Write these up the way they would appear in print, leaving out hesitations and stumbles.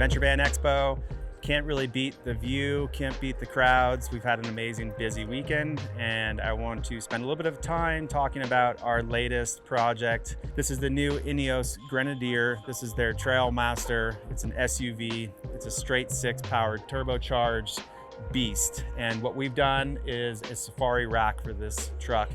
Venture Van Expo. Can't really beat the view, can't beat the crowds. We've had an amazing busy weekend, and I want to spend a little bit of time talking about our latest project. This is the new INEOS Grenadier. This is their Trailmaster. It's an SUV. It's a straight six powered turbocharged beast. And what we've done is a safari rack for this truck.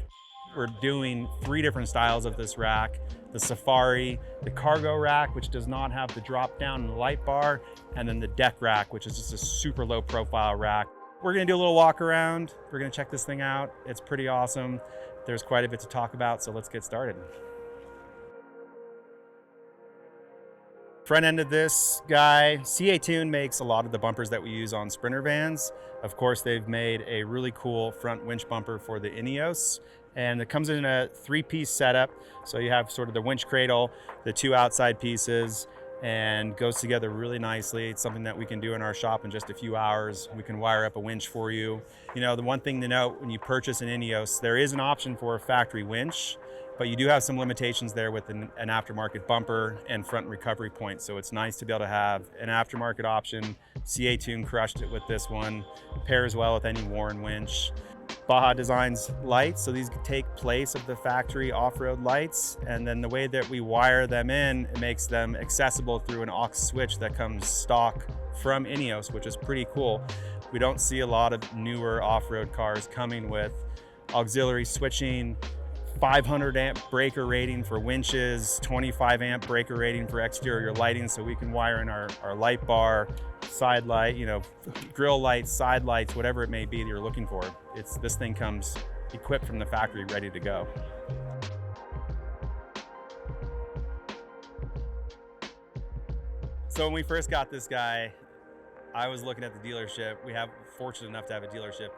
We're doing 3 different styles of this rack. The Safari, the cargo rack, which does not have the drop down and the light bar, and then the deck rack, which is just a super low profile rack. We're gonna do a little walk around. We're gonna check this thing out. It's pretty awesome. There's quite a bit to talk about, so let's get started. Front end of this guy, CA Tune makes a lot of the bumpers that we use on Sprinter vans. Of course, they've made a really cool front winch bumper for the INEOS, and it comes in a 3-piece setup. So you have sort of the winch cradle, the 2 outside pieces, and goes together really nicely. It's something that we can do in our shop in just a few hours. We can wire up a winch for you. You know, the one thing to note when you purchase an INEOS, there is an option for a factory winch, but you do have some limitations there with an aftermarket bumper and front recovery point. So it's nice to be able to have an aftermarket option. CA Tune crushed it with this one. Pairs well with any Warren winch. Baja Designs lights, so these take place of the factory off-road lights, and then the way that we wire them in, it makes them accessible through an aux switch that comes stock from INEOS, which is pretty cool. We don't see a lot of newer off-road cars coming with auxiliary switching, 500 amp breaker rating for winches, 25 amp breaker rating for exterior lighting, so we can wire in our light bar, side light, you know, grill lights, side lights, whatever it may be that you're looking for. This thing comes equipped from the factory, ready to go. So when we first got this guy, I was looking at the dealership. We have fortunate enough to have a dealership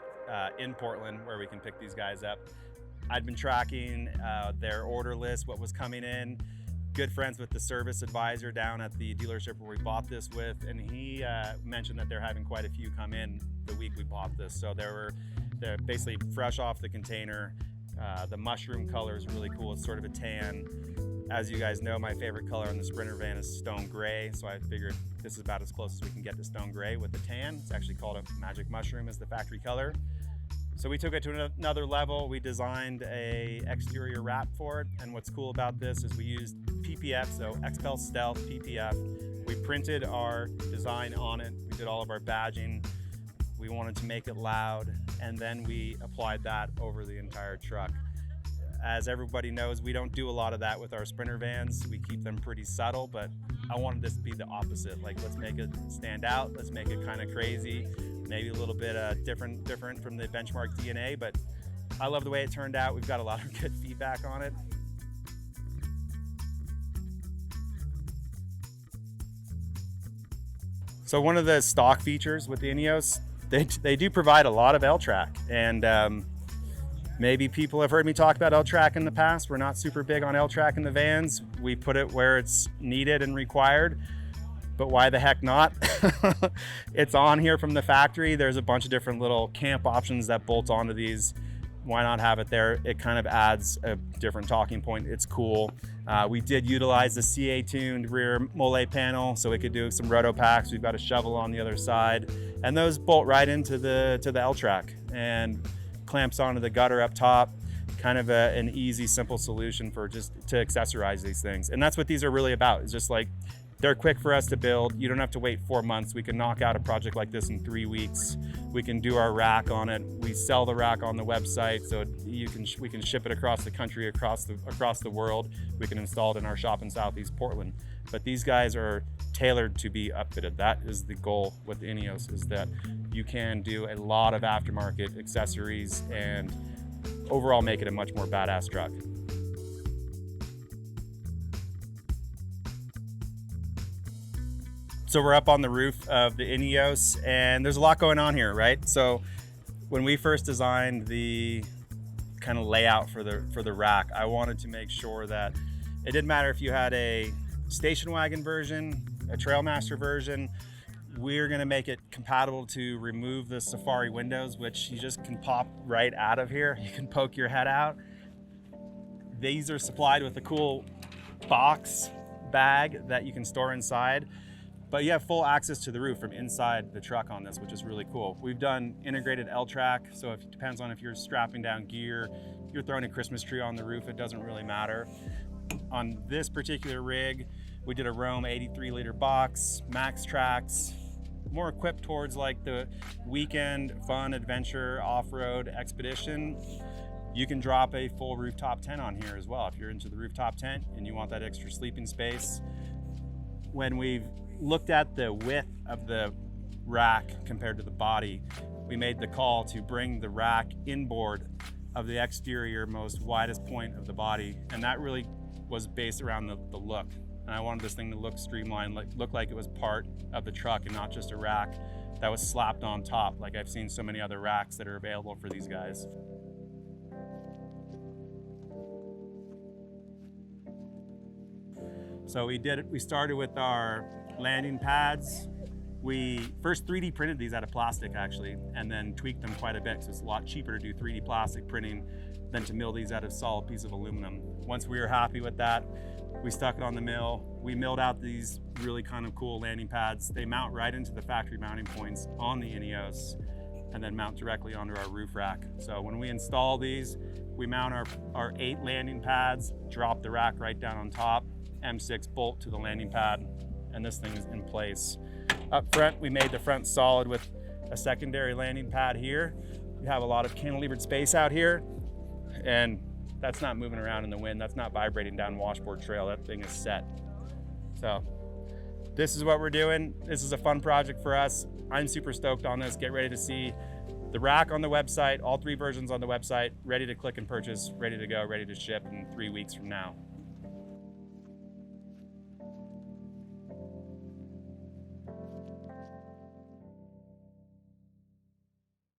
in Portland where we can pick these guys up. I'd been tracking their order list, what was coming in. Good friends with the service advisor down at the dealership where we bought this with, and he mentioned that they're having quite a few come in the week we bought this. So they're basically fresh off the container. The mushroom color is really cool. It's sort of a tan. As you guys know, my favorite color on the Sprinter van is stone gray, so I figured this is about as close as we can get to stone gray with the tan. It's actually called a magic mushroom as the factory color. So we took it to another level. We designed a exterior wrap for it. And what's cool about this is we used PPF, so XPEL Stealth PPF. We printed our design on it. We did all of our badging. We wanted to make it loud. And then we applied that over the entire truck. As everybody knows, we don't do a lot of that with our Sprinter vans. We keep them pretty subtle, but I wanted this to be the opposite. Like, let's make it stand out. Let's make it kind of crazy. Maybe a little bit different from the benchmark DNA, but I love the way it turned out. We've got a lot of good feedback on it. So one of the stock features with the INEOS, they do provide a lot of LTrak, and maybe people have heard me talk about LTrak in the past. We're not super big on LTrak in the vans. We put it where it's needed and required. But why the heck not? It's on here from the factory. There's a bunch of different little camp options that bolt onto these. Why not have it there? It kind of adds a different talking point. It's cool. We did utilize the CA tuned rear mole panel, so we could do some roto packs. We've got a shovel on the other side, and those bolt right into the LTrak and clamps onto the gutter up top. Kind of an easy, simple solution for just to accessorize these things. And that's what these are really about. It's just like, they're quick for us to build. You don't have to wait 4 months. We can knock out a project like this in 3 weeks. We can do our rack on it. We sell the rack on the website, so we can ship it across the country, across the world. We can install it in our shop in Southeast Portland. But these guys are tailored to be upfitted. That is the goal with INEOS, is that you can do a lot of aftermarket accessories and overall make it a much more badass truck. So we're up on the roof of the INEOS, and there's a lot going on here, right? So when we first designed the kind of layout for the rack, I wanted to make sure that it didn't matter if you had a station wagon version, a Trailmaster version. We're gonna make it compatible to remove the Safari windows, which you just can pop right out of here. You can poke your head out. These are supplied with a cool box bag that you can store inside. But you have full access to the roof from inside the truck on this, which is really cool. We've done integrated LTrak, so it depends on if you're strapping down gear, you're throwing a Christmas tree on the roof, it doesn't really matter. On this particular rig, we did a Rome 83 liter box, max tracks, more equipped towards like the weekend fun adventure off-road expedition. You can drop a full rooftop tent on here as well if you're into the rooftop tent and you want that extra sleeping space. When we've looked at the width of the rack compared to the body, we made the call to bring the rack inboard of the exterior most widest point of the body, and that really was based around the look. And I wanted this thing to look streamlined, look like it was part of the truck and not just a rack that was slapped on top, like I've seen so many other racks that are available for these guys. So we started with our landing pads. We first 3D printed these out of plastic actually, and then tweaked them quite a bit, so it's a lot cheaper to do 3D plastic printing than to mill these out of solid piece of aluminum. Once we were happy with that, we stuck it on the mill. We milled out these really kind of cool landing pads. They mount right into the factory mounting points on the INEOS and then mount directly onto our roof rack. So when we install these, we mount our 8 landing pads, drop the rack right down on top, M6 bolt to the landing pad, and this thing is in place. Up front, we made the front solid with a secondary landing pad here. You have a lot of cantilevered space out here, and that's not moving around in the wind. That's not vibrating down washboard trail. That thing is set. So this is what we're doing. This is a fun project for us. I'm super stoked on this. Get ready to see the rack on the website, all 3 versions on the website, ready to click and purchase, ready to go, ready to ship in 3 weeks from now.